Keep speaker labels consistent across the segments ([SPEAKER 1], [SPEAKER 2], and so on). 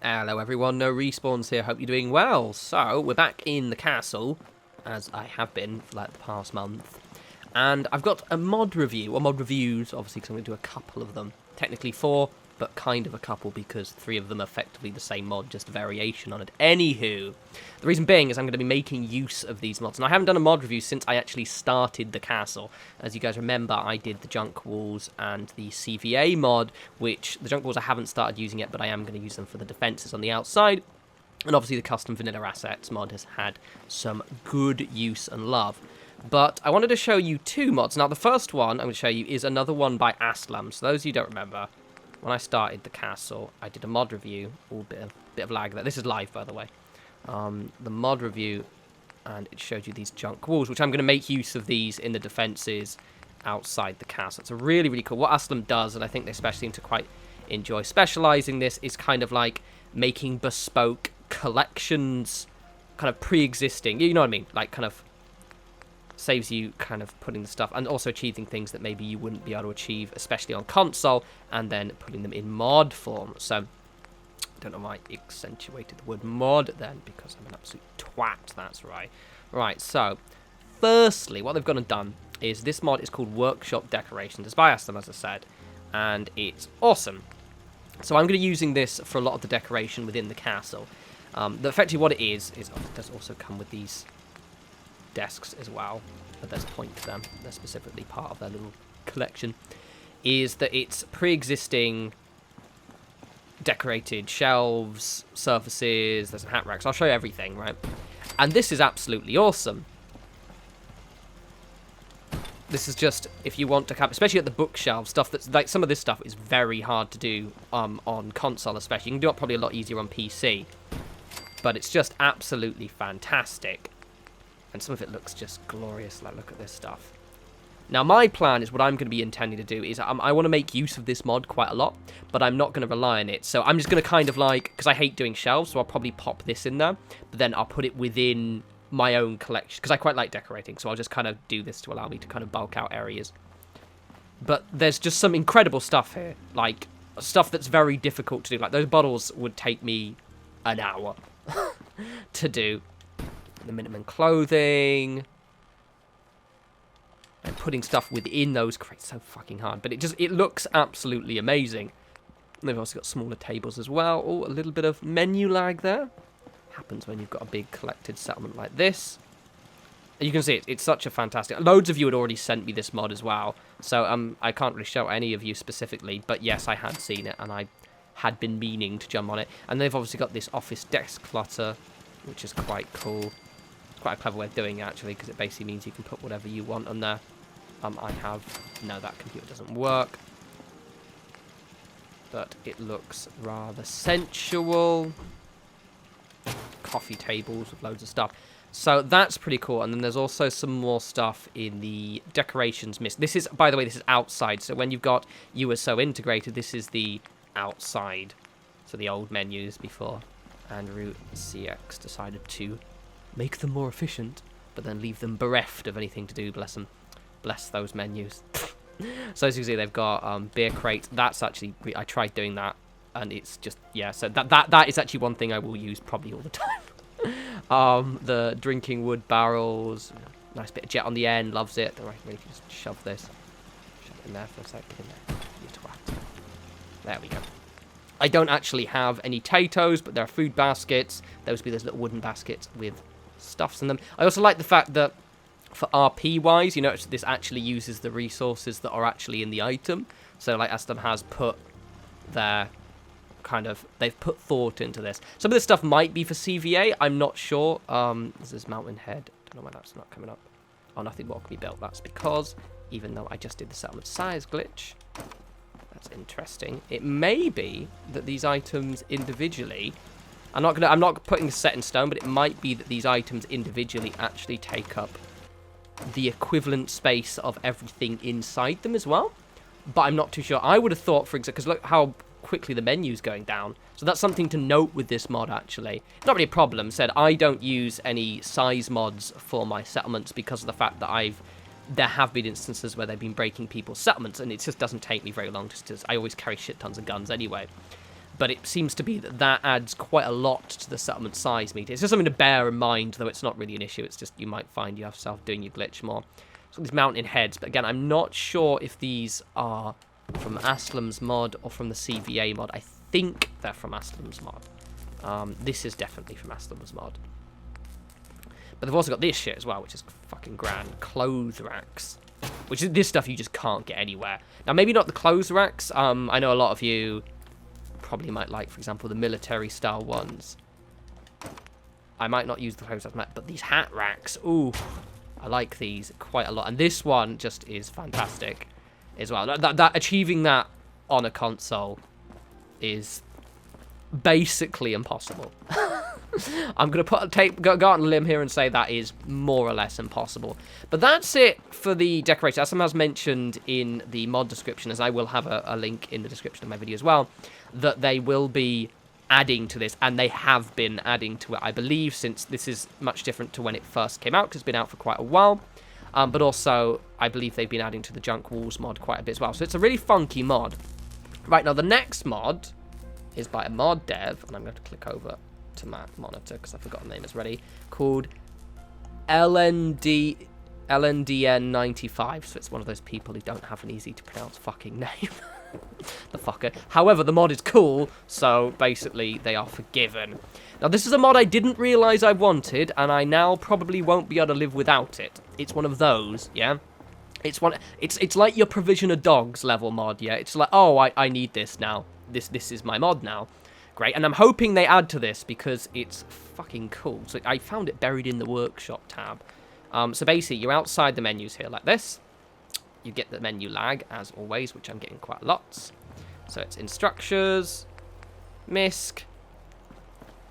[SPEAKER 1] Hello everyone, no respawns here, hope you're doing well. So, we're back in the castle, as I have been for like the past month. And I've got a mod review, or mod reviews, obviously, because I'm going to do a couple of them. Technically 4, but kind of a couple, because 3 of them are effectively the same mod, just a variation on it. Anywho, the reason being is I'm going to be making use of these mods. And I haven't done a mod review since I actually started the castle. As you guys remember, I did the junk walls and the CVA mod, which the junk walls I haven't started using yet, but I am going to use them for the defences on the outside. And obviously the custom vanilla assets mod has had some good use and love. But I wanted to show you 2 mods. Now, the first one I'm going to show you is another one by Aslam. So those of you who don't remember, when I started the castle, I did a mod review. Oh, bit of lag there. This is live, by the way. The mod review, and it showed you these junk walls, which I'm going to make use of these in the defences outside the castle. It's a really, really cool. What Aslam does, and I think they especially seem to quite enjoy specialising this, is kind of like making bespoke collections, kind of pre-existing. You know what I mean? Like, kind of saves you kind of putting the stuff and also achieving things that maybe you wouldn't be able to achieve, especially on console, and then putting them in mod form. So, I don't know why I accentuated the word mod then, because I'm an absolute twat, that's right. Right, so, firstly, what they've gone and done is this mod is called Workshop Decorations. It's by Aston, as I said, and it's awesome. So I'm going to be using this for a lot of the decoration within the castle. Effectively what it is it does also come with these desks as well, but there's a point to them. They're specifically part of their little collection. Is that it's pre-existing decorated shelves, surfaces, there's some hat racks. I'll show you everything, right? And this is absolutely awesome. This is just, if you want to have, especially at the bookshelf, stuff that's, like, some of this stuff is very hard to do on console especially. You can do it probably a lot easier on PC. But it's just absolutely fantastic. And some of it looks just glorious. Like, look at this stuff. Now, my plan is what I'm going to be intending to do is I want to make use of this mod quite a lot, but I'm not going to rely on it. So I'm just going to kind of like, because I hate doing shelves, so I'll probably pop this in there, but then I'll put it within my own collection, because I quite like decorating, so I'll just kind of do this to allow me to kind of bulk out areas. But there's just some incredible stuff here, like stuff that's very difficult to do. Like, those bottles would take me an hour to do. The minimum clothing and putting stuff within those crates, so fucking hard, but it looks absolutely amazing. And they've also got smaller tables as well. Oh, a little bit of menu lag there. Happens when you've got a big collected settlement like this. And you can see it's such a fantastic. Loads of you had already sent me this mod as well, so I can't really show any of you specifically, but yes, I had seen it and I had been meaning to jump on it. And they've obviously got this office desk clutter, which is quite cool. Quite a clever way of doing it, actually, because it basically means you can put whatever you want on there. No, that computer doesn't work, but it looks rather sensual. Coffee tables with loads of stuff, so that's pretty cool. And then there's also some more stuff in the decorations mist. This is, by the way, this is outside, so when you've got You Are So Integrated, this is the outside, so the old menus before Andrew CX decided to make them more efficient, but then leave them bereft of anything to do. Bless them. Bless those menus. So as you can see, they've got beer crate. That's actually, I tried doing that, and it's just, yeah, so that is actually one thing I will use probably all the time. The drinking wood barrels. Nice bit of jet on the end. Loves it. All right, really just shove this. Shove it in there for a sec. Get in there. You twat. There we go. I don't actually have any potatoes, but there are food baskets. Those would be those little wooden baskets with stuffs in them. I also like the fact that for RP wise, you know, this actually uses the resources that are actually in the item. So like Aston has put their kind of, they've put thought into this. Some of this stuff might be for CVA, I'm not sure. This is Mountain Head. Don't know why that's not coming up. Oh, nothing more can be built. That's because, even though I just did the settlement size glitch, that's interesting. It may be that these items individually, I'm not putting this set in stone, but it might be that these items individually actually take up the equivalent space of everything inside them as well. But I'm not too sure. I would have thought, for example, because look how quickly the menu's going down. So that's something to note with this mod, actually. Not really a problem. Said I don't use any size mods for my settlements because of the fact that there have been instances where they've been breaking people's settlements, and it just doesn't take me very long. Just as I always carry shit tons of guns anyway. but it seems to be that adds quite a lot to the settlement size meter. It's just something to bear in mind, though it's not really an issue. It's just you might find yourself doing your glitch more. So these mountain heads, but again, I'm not sure if these are from Aslam's mod or from the CVA mod. I think they're from Aslam's mod. This is definitely from Aslam's mod. But they've also got this shit as well, which is fucking grand. Clothes racks. Which is this stuff you just can't get anywhere. Now, maybe not the clothes racks. I know a lot of you probably might like, for example, the military-style ones. I might not use the clothes racks, but these hat racks, ooh, I like these quite a lot. And this one just is fantastic as well. Achieving that on a console is basically impossible. I'm going to go out on a limb here and say that is more or less impossible. But that's it for the decorator. As someone has mentioned in the mod description, as I will have a link in the description of my video as well, that they will be adding to this, and they have been adding to it, I believe, since this is much different to when it first came out, because it's been out for quite a while. But also, I believe they've been adding to the Junk Walls mod quite a bit as well. So it's a really funky mod. Right, now the next mod is by a mod dev, and I'm going to click over to my monitor because I forgot the name is ready, called LNDN95. So it's one of those people who don't have an easy to pronounce fucking name. The fucker. However, the mod is cool, so basically they are forgiven. Now this is a mod I didn't realise I wanted, and I now probably won't be able to live without it. It's one of those, yeah? It's like your Provision of Dogs level mod, yeah? It's like, oh, I need this now. This is my mod now. Great, and I'm hoping they add to this because it's fucking cool. So I found it buried in the workshop tab. So basically, you're outside the menus here like this. You get the menu lag, as always, which I'm getting quite lots. So it's in structures, misc,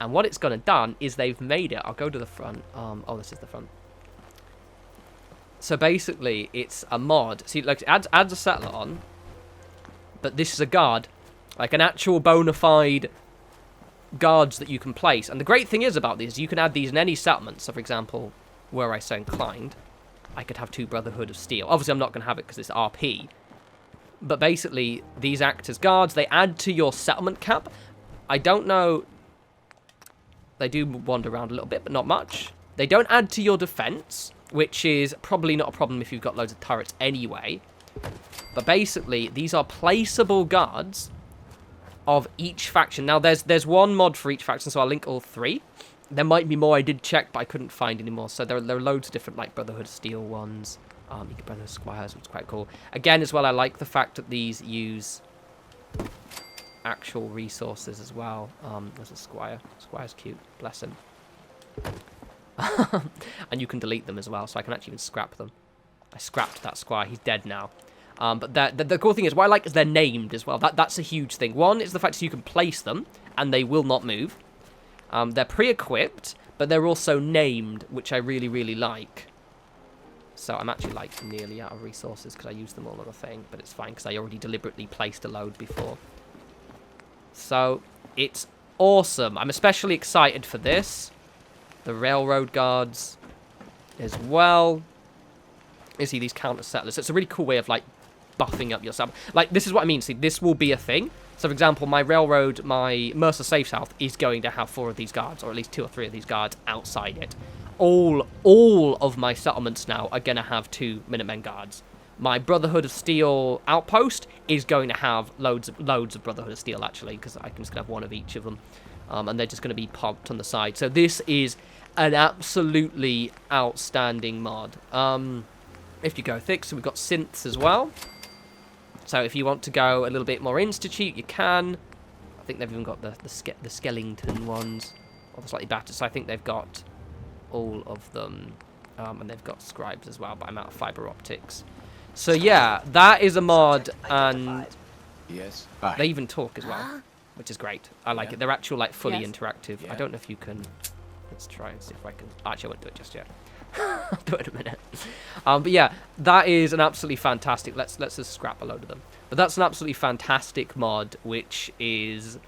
[SPEAKER 1] and what it's gonna done is they've made it. I'll go to the front. Oh, this is the front. So basically, it's a mod. See, like, it adds a settler on, but this is a guard, like an actual bona fide guards that you can place. And the great thing is about these, you can add these in any settlement. So, for example, were I so inclined, I could have 2 Brotherhood of Steel. Obviously, I'm not going to have it because it's RP. But basically, these act as guards. They add to your settlement cap. I don't know. They do wander around a little bit, but not much. They don't add to your defense, which is probably not a problem if you've got loads of turrets anyway. But basically, these are placeable guards of each faction. Now, there's one mod for each faction, so I'll link all 3. There might be more. I did check, but I couldn't find any more. So there are loads of different, like, Brotherhood of Steel ones. You get Brotherhood of Squires, which is quite cool. Again, as well, I like the fact that these use actual resources as well. There's a Squire. Squire's cute. Bless him. And you can delete them as well, so I can actually even scrap them. I scrapped that Squire. He's dead now. But the cool thing is, what I like is they're named as well. That's a huge thing. One is the fact that you can place them, and they will not move. They're pre-equipped, but they're also named, which I really, really like. So I'm actually, like, nearly out of resources because I used them all on the thing, but it's fine because I already deliberately placed a load before. So it's awesome. I'm especially excited for this. The railroad guards as well. You see these counter settlers. So it's a really cool way of, like, buffing up yourself. Like, this is what I mean. See, this will be a thing. So, for example, my railroad, my Mercer Safe South is going to have 4 of these guards, or at least 2 or 3 of these guards outside it. All of my settlements now are going to have 2 Minutemen guards. My Brotherhood of Steel outpost is going to have loads of Brotherhood of Steel, actually, because I'm just going to have 1 of each of them. And they're just going to be popped on the side. So this is an absolutely outstanding mod. If you go thick, so we've got Synths as well. So if you want to go a little bit more institute, you can. I think they've even got the skeleton ones, or the slightly battered. So I think they've got all of them, and they've got scribes as well. But I'm out of fiber optics. So yeah, that is a mod, and
[SPEAKER 2] yes,
[SPEAKER 1] they even talk as well, which is great. I like it. They're actual, like, fully interactive.
[SPEAKER 2] Yeah.
[SPEAKER 1] I don't know if you can. Let's try and see if I can. Actually, I won't do it just yet. I'll do it in a minute. But yeah, that is an absolutely fantastic. Let's just scrap a load of them. But that's an absolutely fantastic mod, which is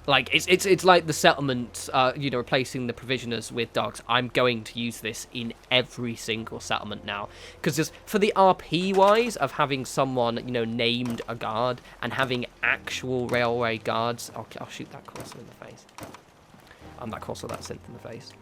[SPEAKER 1] Like, it's like the settlement, you know, replacing the provisioners with dogs. I'm going to use this in every single settlement now. Because just for the RP-wise of having someone, you know, named a guard and having actual railway guards... I'll shoot that Corsair in the face. That Corsair, that synth in the face.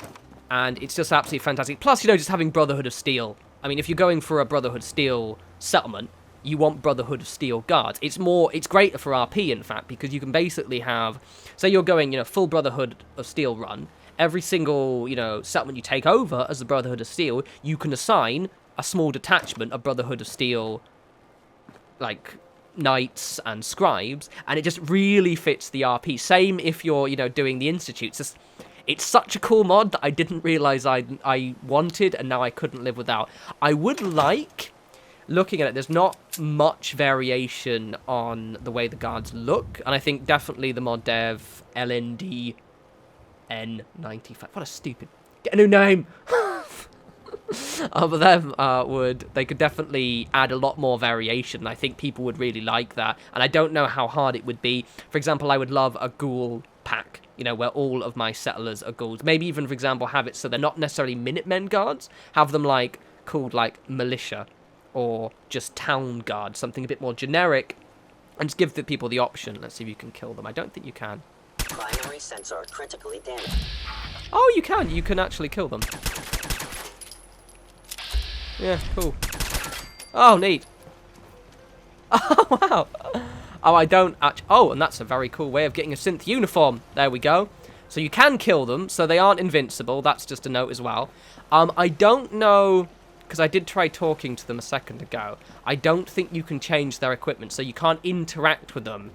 [SPEAKER 1] And it's just absolutely fantastic. Plus, you know, just having Brotherhood of Steel. I mean, if you're going for a Brotherhood of Steel settlement... you want Brotherhood of Steel guards. It's greater for RP, in fact, because you can basically have, say you're going, you know, full Brotherhood of Steel run, every single, you know, settlement you take over as the Brotherhood of Steel, you can assign a small detachment of Brotherhood of Steel, like, knights and scribes, and it just really fits the RP. Same if you're, you know, doing the Institutes. It's such a cool mod that I didn't realise I wanted, and now I couldn't live without. I would like... looking at it, there's not much variation on the way the guards look, and I think definitely the mod dev LND N95. What a stupid... get a new name! But them they could definitely add a lot more variation, and I think people would really like that, and I don't know how hard it would be. For example, I would love a ghoul pack, you know, where all of my settlers are ghouls. Maybe even, for example, have it so they're not necessarily Minutemen guards, have them, like, called, like, militia, or just town guard, something a bit more generic, and just give the people the option. Let's see if you can kill them. I don't think you can.
[SPEAKER 2] Primary sensor critically damaged.
[SPEAKER 1] Oh, you can. You can actually kill them. Yeah, cool. Oh, neat. Oh, wow. Oh, I don't actually... oh, and that's a very cool way of getting a synth uniform. There we go. So you can kill them, so they aren't invincible. That's just a note as well. I don't know... because I did try talking to them a second ago. I don't think you can change their equipment, so you can't interact with them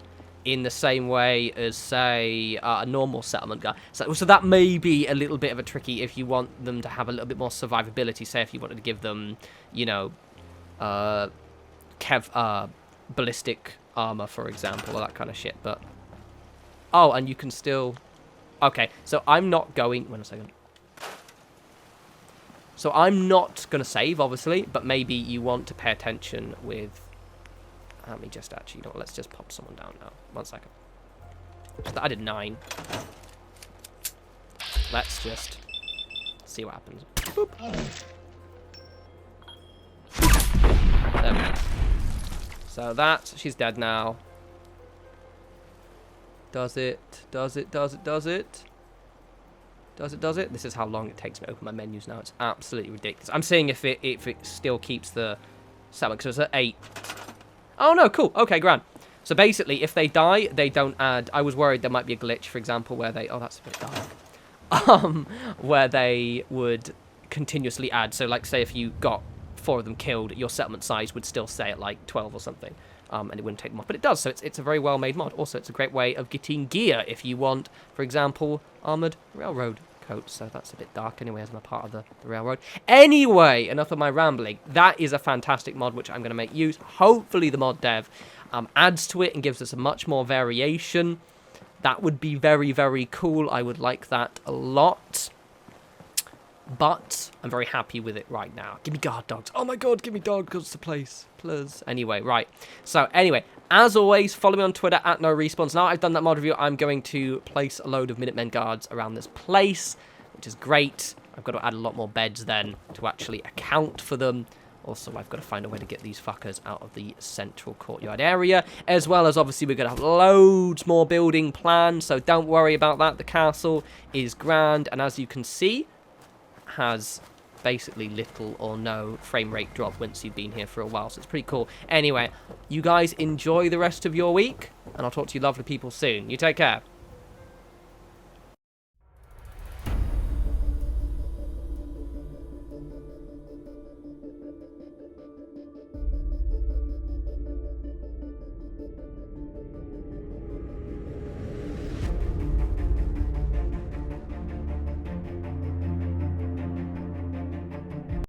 [SPEAKER 1] in the same way as, say, a normal settlement guy. So that may be a little bit of a tricky if you want them to have a little bit more survivability. Say if you wanted to give them, you know, ballistic armor, for example, or that kind of shit. But oh, and you can still... okay, so I'm not going... wait a second. So I'm not going to save, obviously, but maybe you want to pay attention with... let me just actually... you know what, let's just pop someone down now. 1 second. I did 9. Let's just see what happens. Boop. There we go. So that... she's dead now. Does it? Does it? Does it? Does it? Does it? This is how long it takes me to open my menus now. It's absolutely ridiculous. I'm seeing if it still keeps the settlement, because it's at 8. Oh, no, cool. Okay, grand. So basically, if they die, they don't add... I was worried there might be a glitch, for example, where they... oh, that's a bit dark. Where they would continuously add. So, like, say if you got 4 of them killed, your settlement size would still stay at, like, 12 or something. And it wouldn't take them off. But it does, so it's a very well-made mod. Also, it's a great way of getting gear if you want, for example, armoured railroad coats. So that's a bit dark anyway, as I'm a part of the railroad. Anyway, enough of my rambling. That is a fantastic mod, which I'm going to make use. Hopefully the mod dev adds to it and gives us a much more variation. That would be very, very cool. I would like that a lot. But I'm very happy with it right now. Give me guard dogs. Oh my god, give me dog dogs to place. Please. Anyway, right. So, anyway, as always, follow me on Twitter at norespawns. Now I've done that mod review, I'm going to place a load of Minutemen guards around this place, which is great. I've got to add a lot more beds then to actually account for them. Also, I've got to find a way to get these fuckers out of the central courtyard area, as well as, obviously, we're going to have loads more building planned, so don't worry about that. The castle is grand, and as you can see, has basically little or no frame rate drop once you've been here for a while, so it's pretty cool. Anyway, you guys enjoy the rest of your week, and I'll talk to you lovely people soon. You take care.